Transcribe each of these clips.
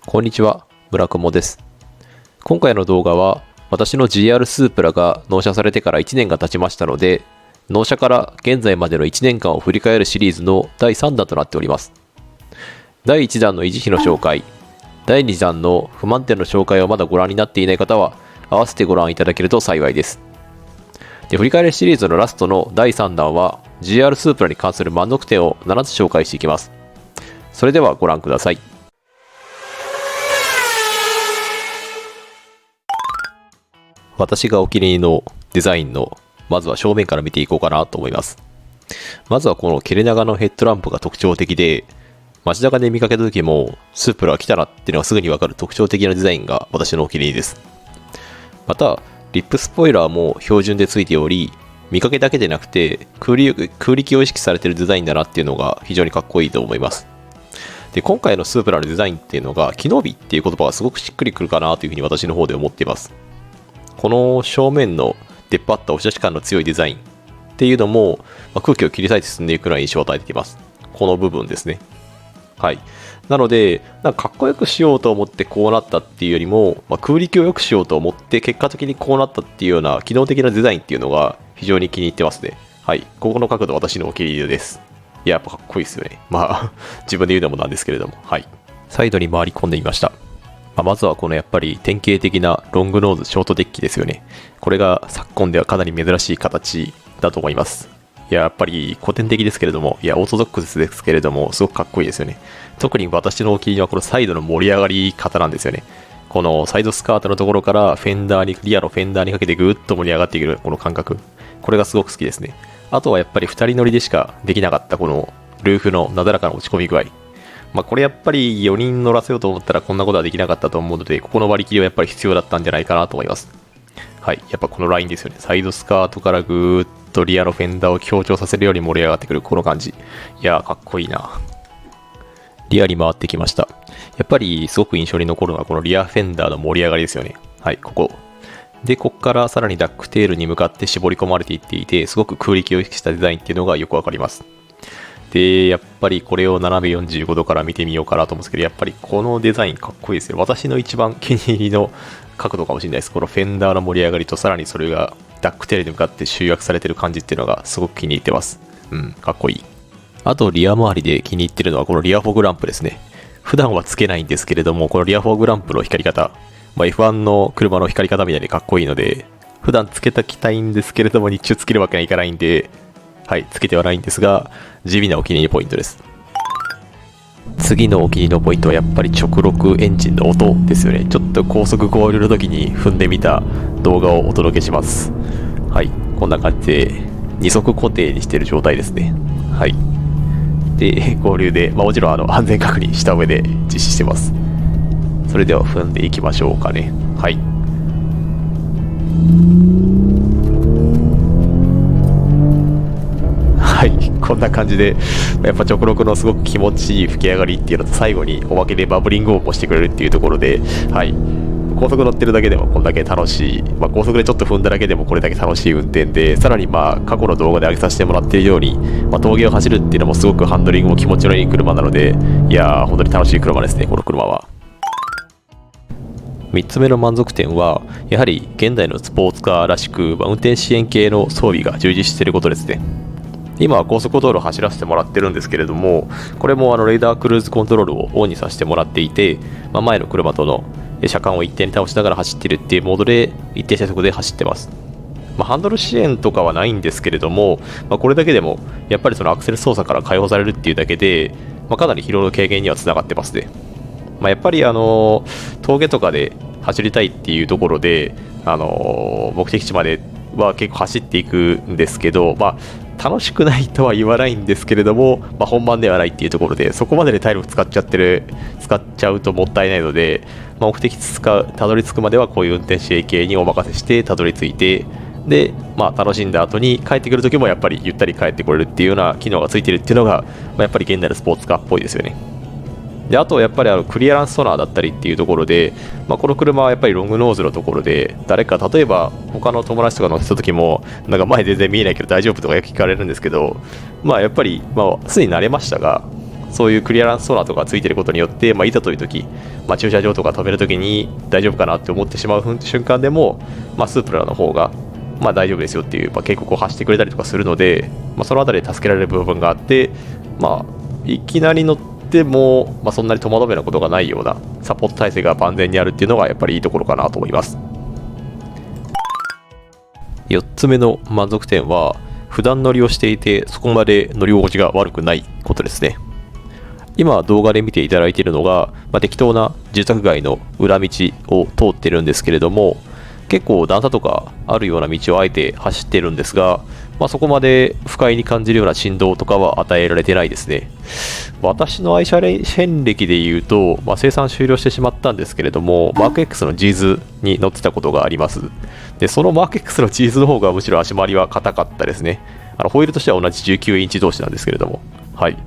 こんにちは、村雲です。今回の動画は、私の GR スープラが納車されてから1年が経ちましたので、納車から現在までの1年間を振り返るシリーズの第3弾となっております。第1弾の維持費の紹介、第2弾の不満点の紹介をまだご覧になっていない方は、合わせてご覧いただけると幸いです。で、振り返りシリーズのラストの第3弾は、GR スープラに関する満足点を7つ紹介していきます。それではご覧ください。私がお気に入りのデザインの、まずは正面から見ていこうかなと思います。まずはこの切れ長のヘッドランプが特徴的で、街中で見かけた時もスープラが来たなっていうのがすぐにわかる特徴的なデザインが私のお気に入りです。また、リップスポイラーも標準でついており、見かけだけでなくて空力を意識されているデザインだなっていうのが非常にかっこいいと思います。で、今回のスープラのデザインっていうのが機能美っていう言葉がすごくしっくりくるかなというふうに私の方で思っています。この正面の出っ張った押し出し感の強いデザインっていうのも、空気を切り裂いて進んでいくような印象を与えています。この部分ですね。はい。なので、かっこよくしようと思ってこうなったっていうよりも、空力を良くしようと思って結果的にこうなったっていうような機能的なデザインっていうのが非常に気に入ってますね。はい。ここの角度私のお気に入りです。いや、やっぱかっこいいですよね。自分で言うのもなんですけれども。はい。サイドに回り込んでみました。まずはこのやっぱり典型的なロングノーズショートデッキですよね。これが昨今ではかなり珍しい形だと思います。いや、やっぱり古典的ですけれども、いや、オーソドックスですけれども、すごくかっこいいですよね。特に私のお気に入りはこのサイドの盛り上がり方なんですよね。このサイドスカートのところからフェンダーに、リアのフェンダーにかけてぐーっと盛り上がっていくこの感覚。これがすごく好きですね。あとはやっぱり2人乗りでしかできなかったこのルーフのなだらかな落ち込み具合。これやっぱり4人乗らせようと思ったらこんなことはできなかったと思うので、ここの割り切りはやっぱり必要だったんじゃないかなと思います。はい。やっぱこのラインですよね。サイドスカートからぐーっとリアのフェンダーを強調させるように盛り上がってくるこの感じ。いやー、かっこいいな。リアに回ってきました。やっぱりすごく印象に残るのはこのリアフェンダーの盛り上がりですよね。はい、ここ。で、ここからさらにダックテールに向かって絞り込まれていっていて、すごく空力を意識したデザインっていうのがよくわかります。で、やっぱりこれを斜め45度から見てみようかなと思うんですけど、やっぱりこのデザインかっこいいですよ。私の一番気に入りの角度かもしれないです。このフェンダーの盛り上がりと、さらにそれがダックテールに向かって集約されてる感じっていうのがすごく気に入ってます。かっこいい。あと、リア周りで気に入ってるのはこのリアフォグランプですね。普段はつけないんですけれども、このリアフォグランプの光り方、F1 の車の光り方みたいにかっこいいので、普段つけたきたいんですけれども、日中つけるわけにはいかないんで、はい、つけてはないんですが、地味なお気に入りポイントです。次のお気に入りのポイントはやっぱり直録エンジンの音ですよね。ちょっと高速合流の時に踏んでみた動画をお届けします。はい、こんな感じで2足固定にしている状態ですね。はい。で、合流で、もちろん安全確認した上で実施してます。それでは踏んでいきましょうかね。はい。はい、こんな感じで、やっぱ直録のすごく気持ちいい吹き上がりっていうのと、最後におまけでバブリングをもしてくれるっていうところで、はい、高速乗ってるだけでもこんだけ楽しい、高速でちょっと踏んだだけでもこれだけ楽しい運転で、さらに過去の動画で上げさせてもらっているように、峠を走るっていうのもすごくハンドリングも気持ちのいい車なので、いやー、本当に楽しい車ですね、この車は。3つ目の満足点は、やはり現代のスポーツカーらしく、運転支援系の装備が充実していることですね。今は高速道路を走らせてもらってるんですけれども、これもレーダークルーズコントロールをオンにさせてもらっていて、前の車との車間を一定に倒しながら走っているっていうモードで一定車速で走ってます。ハンドル支援とかはないんですけれども、これだけでもやっぱりそのアクセル操作から解放されるっていうだけで、かなり疲労の軽減にはつながってますね。やっぱり峠とかで走りたいっていうところで、目的地までは結構走っていくんですけど、楽しくないとは言わないんですけれども、本番ではないっていうところで、そこまでで体力使っちゃうともったいないので、目的地たどり着くまではこういう運転支援系にお任せしてたどり着いて、で、楽しんだ後に帰ってくる時もやっぱりゆったり帰ってこれるっていうような機能がついてるっていうのが、やっぱり現代のスポーツカーっぽいですよね。で、あとやっぱりクリアランスソナーだったりっていうところで、この車はやっぱりロングノーズのところで、誰か例えば他の友達とか乗ってた時も、前全然見えないけど大丈夫とかよく聞かれるんですけど、やっぱり、すでに慣れましたが、そういうクリアランスソナーとかついてることによって、いざという時、駐車場とか止める時に大丈夫かなって思ってしまう瞬間でも、スープラの方が大丈夫ですよっていう、警告を発してくれたりとかするので、そのあたりで助けられる部分があって、いきなり乗っても、そんなに戸惑うようなことがないようなサポート体制が万全にあるっていうのがやっぱりいいところかなと思います。4つ目の満足点は、普段乗りをしていてそこまで乗り心地が悪くないことですね。今動画で見ていただいているのが、適当な住宅街の裏道を通ってるんですけれども、結構段差とかあるような道をあえて走ってるんですが、そこまで不快に感じるような振動とかは与えられてないですね。私の愛車遍歴で言うと、生産終了してしまったんですけれども、マーク X の G's に乗ってたことがあります。で、そのマーク X の G's の方がむしろ足回りは硬かったですね。ホイールとしては同じ19インチ同士なんですけれども。はい。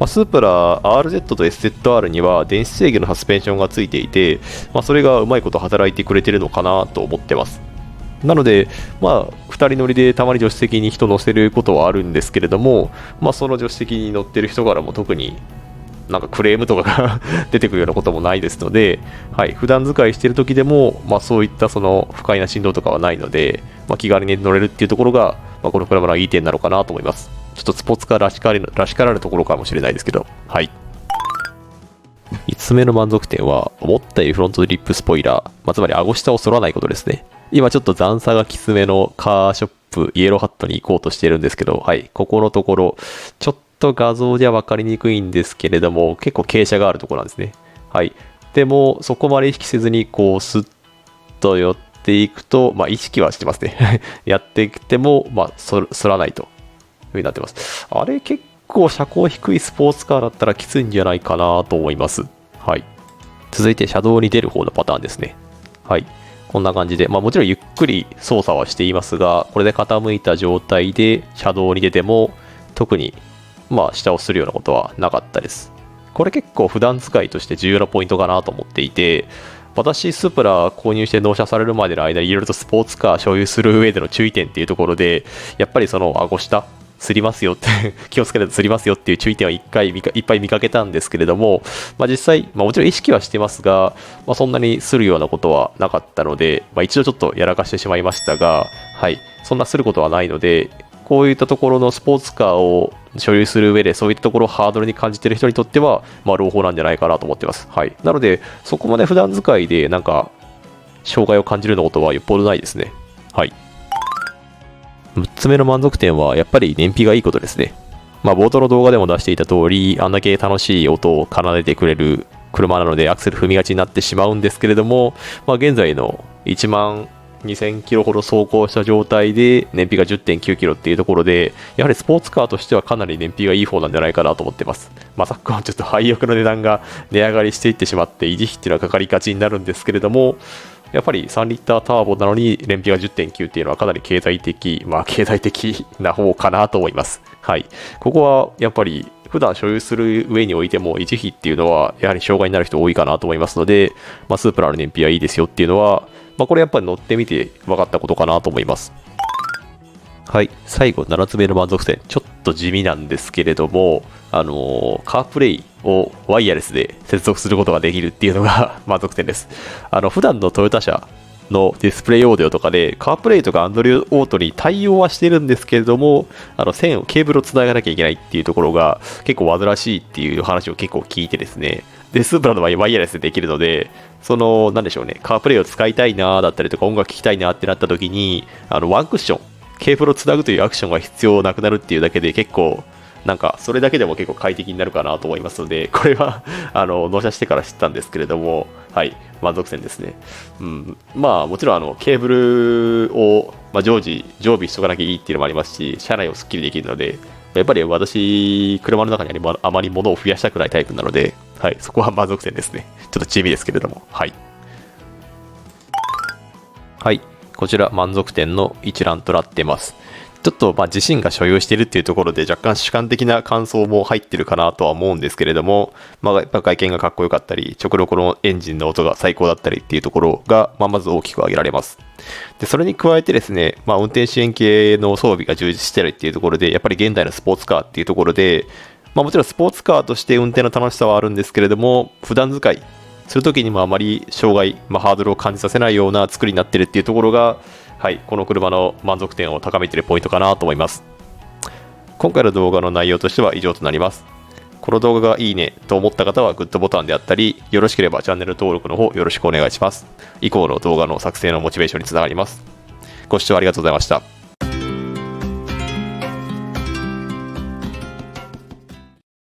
スープラ RZ と SZR には電子制御のサスペンションがついていて、それがうまいこと働いてくれてるのかなと思ってます。なので、2人乗りでたまに助手席に人乗せることはあるんですけれども、その助手席に乗ってる人からも特になんかクレームとかが出てくるようなこともないですので、はい、普段使いしている時でも、そういったその不快な振動とかはないので、気軽に乗れるっていうところが、この車のいい点なのかなと思います。ちょっとスポーツカーらしからぬところかもしれないですけど、はい。5つ目の満足点は、思ったよりフロントリップスポイラー、つまり顎下を反らないことですね。今ちょっと段差がきつめのカーショップ、イエローハットに行こうとしてるんですけど、はい、ここのところ、ちょっと画像では分かりにくいんですけれども、結構傾斜があるところなんですね。はい。でも、そこまで意識せずに、こう、スッと寄っていくと、意識はしてますね。やってきても、反らないというふうになってます。あれ、結構車高低いスポーツカーだったらきついんじゃないかなと思います。はい。続いて、車道に出る方のパターンですね。はい。こんな感じで、もちろんゆっくり操作はしていますが、これで傾いた状態で車道に出ても、特に下をするようなことはなかったです。これ結構普段使いとして重要なポイントかなと思っていて、私、スープラ購入して納車されるまでの間にいろいろとスポーツカー所有する上での注意点っていうところで、やっぱりその顎下、すりますよって気をつけないとすりますよっていう注意点はいっぱい見かけたんですけれども、実際、もちろん意識はしてますが、そんなにするようなことはなかったので、一度ちょっとやらかしてしまいましたが、はい、そんなすることはないので、こういったところのスポーツカーを所有する上で、そういったところをハードルに感じている人にとっては、朗報なんじゃないかなと思ってます。はい。なので、そこまで普段使いで、障害を感じるようなことはよっぽどないですね。はい。6つ目の満足点は、やっぱり燃費がいいことですね。冒頭の動画でも出していた通り、あんだけ楽しい音を奏でてくれる車なので、アクセル踏みがちになってしまうんですけれども、現在の1万2000キロほど走行した状態で燃費が 10.9 キロっていうところで、やはりスポーツカーとしてはかなり燃費がいい方なんじゃないかなと思ってます。昨今ちょっと廃屋の値段が値上がりしていってしまって維持費っていうのはかかりがちになるんですけれども、やっぱり3リッターターボなのに燃費が 10.9 っていうのはかなり経済的な方かなと思います。はい。ここはやっぱり普段所有する上においても維持費っていうのはやはり障害になる人多いかなと思いますので、スープラの燃費はいいですよっていうのは、これやっぱり乗ってみて分かったことかなと思います。はい、最後7つ目の満足点、ちょっと地味なんですけれども、カープレイをワイヤレスで接続することができるっていうのが満足点です。普段のトヨタ車のディスプレイオーディオとかで、カープレイとか Android オートに対応はしてるんですけれども、ケーブルをつながなきゃいけないっていうところが結構煩わしいっていう話を結構聞いてですね、で、スープラの場合ワイヤレスでできるので、なんでしょうね、カープレイを使いたいなだったりとか音楽聴きたいなってなった時に、ワンクッション、ケーブルをつなぐというアクションが必要なくなるっていうだけで結構、それだけでも結構快適になるかなと思いますので、これは納車してから知ったんですけれども、はい、満足点ですね。うん、もちろんケーブルを、常備しとかなきゃいいっていうのもありますし、車内をスッキリできるので、やっぱり私、車の中にあまり物を増やしたくないタイプなので、はい、そこは満足点ですね。ちょっと地味ですけれども、はい。はい、こちら満足点の一覧となっています。ちょっと自身が所有しているっていうところで若干主観的な感想も入ってるかなとは思うんですけれども、やっぱ外見がかっこよかったり、直録のエンジンの音が最高だったりっていうところが、まず大きく挙げられます。で、それに加えてですね、運転支援系の装備が充実してるっていうところで、やっぱり現代のスポーツカーっていうところで、もちろんスポーツカーとして運転の楽しさはあるんですけれども、普段使いするときにもあまり障害、ハードルを感じさせないような作りになっているっていうところが、はい、この車の満足点を高めているポイントかなと思います。今回の動画の内容としては以上となります。この動画がいいねと思った方はグッドボタンであったり、よろしければチャンネル登録の方よろしくお願いします。以降の動画の作成のモチベーションにつながります。ご視聴ありがとうございました。